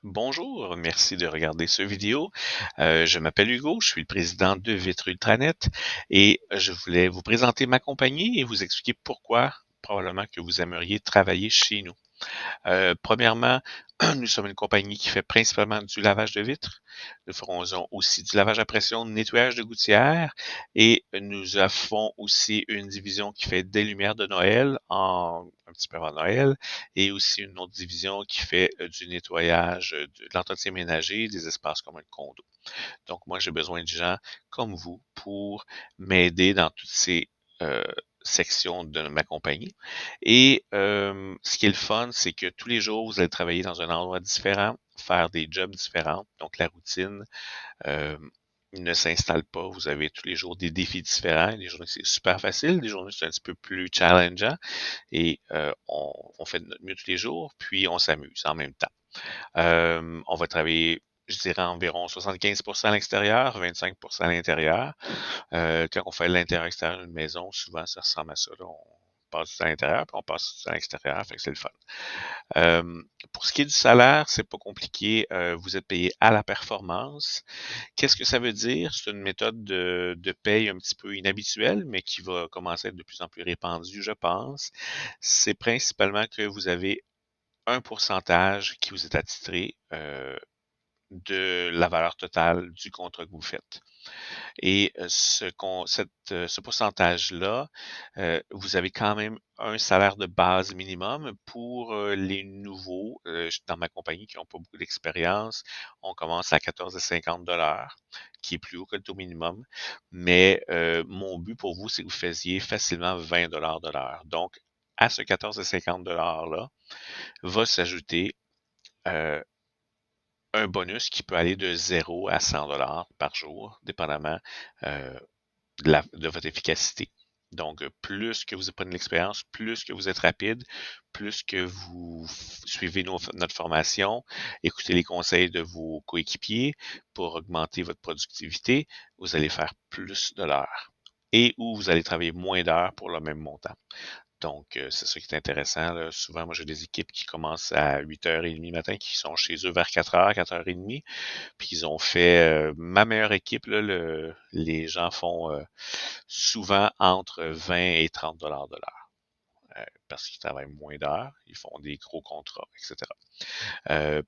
Bonjour, merci de regarder ce vidéo. Je m'appelle Hugo, je suis le président de Vitre Ultranet et je voulais vous présenter ma compagnie et vous expliquer pourquoi probablement que vous aimeriez travailler chez nous. Premièrement, nous sommes une compagnie qui fait principalement du lavage de vitres. Nous faisons aussi du lavage à pression, nettoyage de gouttières et nous avons aussi une division qui fait des lumières de Noël un petit peu avant Noël et aussi une autre division qui fait du nettoyage, de l'entretien ménager des espaces comme un condo. Donc moi, j'ai besoin de gens comme vous pour m'aider dans toutes ces euh, sections de ma compagnie. Et ce qui est le fun, c'est que tous les jours, vous allez travailler dans un endroit différent, faire des jobs différents. Donc la routine euh, ne s'installe pas. Vous avez tous les jours des défis différents. Des journées, c'est super facile. Des journées, c'est un petit peu plus challengeant. Et on fait de notre mieux tous les jours, puis on s'amuse en même temps. On va travailler, je dirais, environ 75% à l'extérieur, 25% à l'intérieur. Quand on fait l'intérieur-extérieur d'une maison, souvent, ça ressemble à ça. Là. On passe du temps à l'intérieur, puis on passe du temps à l'extérieur, fait que c'est le fun. Pour ce qui est du salaire, c'est pas compliqué. Vous êtes payé à la performance. Qu'est-ce que ça veut dire? C'est une méthode de paye un petit peu inhabituelle, mais qui va commencer à être de plus en plus répandue, je pense. C'est principalement que vous avez un pourcentage qui vous est attitré de la valeur totale du contrat que vous faites. Et ce pourcentage-là, vous avez quand même un salaire de base minimum pour les nouveaux. Dans ma compagnie qui n'ont pas beaucoup d'expérience, on commence à 14,50 qui est plus haut que le taux minimum. Mais mon but pour vous, c'est que vous faisiez facilement 20 de l'heure. Donc, à ce 14,50 là va s'ajouter euh, un bonus qui peut aller de 0 à 100 par jour, dépendamment euh, de votre efficacité. Donc, plus que vous prenez de l'expérience, plus que vous êtes rapide, plus que vous suivez notre formation, écoutez les conseils de vos coéquipiers pour augmenter votre productivité, vous allez faire plus de l'heure et où vous allez travailler moins d'heures pour le même montant. Donc, c'est ça qui est intéressant. Là. Souvent, moi, j'ai des équipes qui commencent à 8h30 le matin, qui sont chez eux vers 4h, 4h30. Puis ils ont fait ma meilleure équipe, là, les gens font souvent entre 20 et 30 de l'heure. Parce qu'ils travaillent moins d'heures, ils font des gros contrats, etc.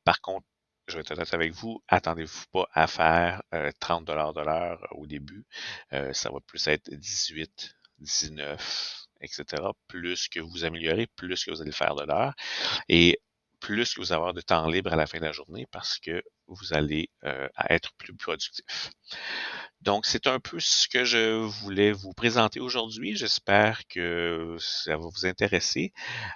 Par contre, je vais être honnête avec vous, attendez-vous pas à faire 30 de l'heure au début. Ça va plus être 18, 19, etc. Plus que vous améliorez, plus que vous allez faire de l'heure. Et plus que vous allez avoir de temps libre à la fin de la journée parce que vous allez être plus productif. Donc, c'est un peu ce que je voulais vous présenter aujourd'hui. J'espère que ça va vous intéresser.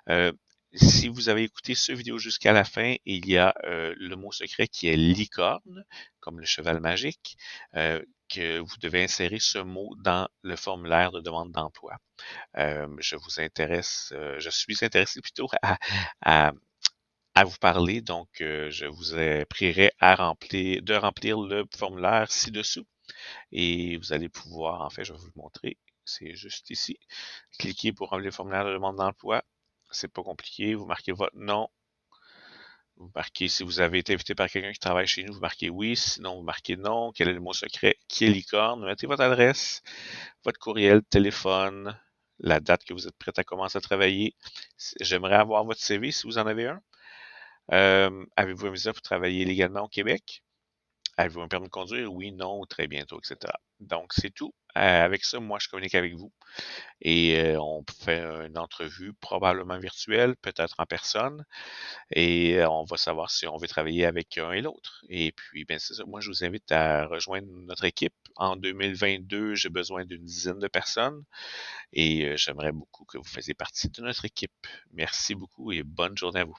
Euh, si vous avez écouté ce vidéo jusqu'à la fin, il y a le mot secret qui est licorne, comme le cheval magique, que vous devez insérer ce mot dans le formulaire de demande d'emploi. Je suis intéressé plutôt à, à vous parler, donc je vous prierai de remplir le formulaire ci-dessous et vous allez pouvoir, en fait, je vais vous le montrer, c'est juste ici. Cliquez pour remplir le formulaire de demande d'emploi. C'est pas compliqué. Vous marquez votre nom. Vous marquez si vous avez été invité par quelqu'un qui travaille chez nous, vous marquez oui. Sinon, vous marquez non. Quel est le mot secret? Qui est licorne? Mettez votre adresse, votre courriel, téléphone, la date que vous êtes prêt à commencer à travailler. J'aimerais avoir votre CV si vous en avez un. Avez-vous un visa pour travailler légalement au Québec? Avez-vous un permis de conduire? Oui, non, très bientôt, etc. Donc, c'est tout. Avec ça, moi, je communique avec vous et on fait une entrevue probablement virtuelle, peut-être en personne, et on va savoir si on veut travailler avec un et l'autre. Et puis, ben c'est ça. Moi, je vous invite à rejoindre notre équipe. En 2022, j'ai besoin d'une dizaine de personnes et j'aimerais beaucoup que vous fassiez partie de notre équipe. Merci beaucoup et bonne journée à vous.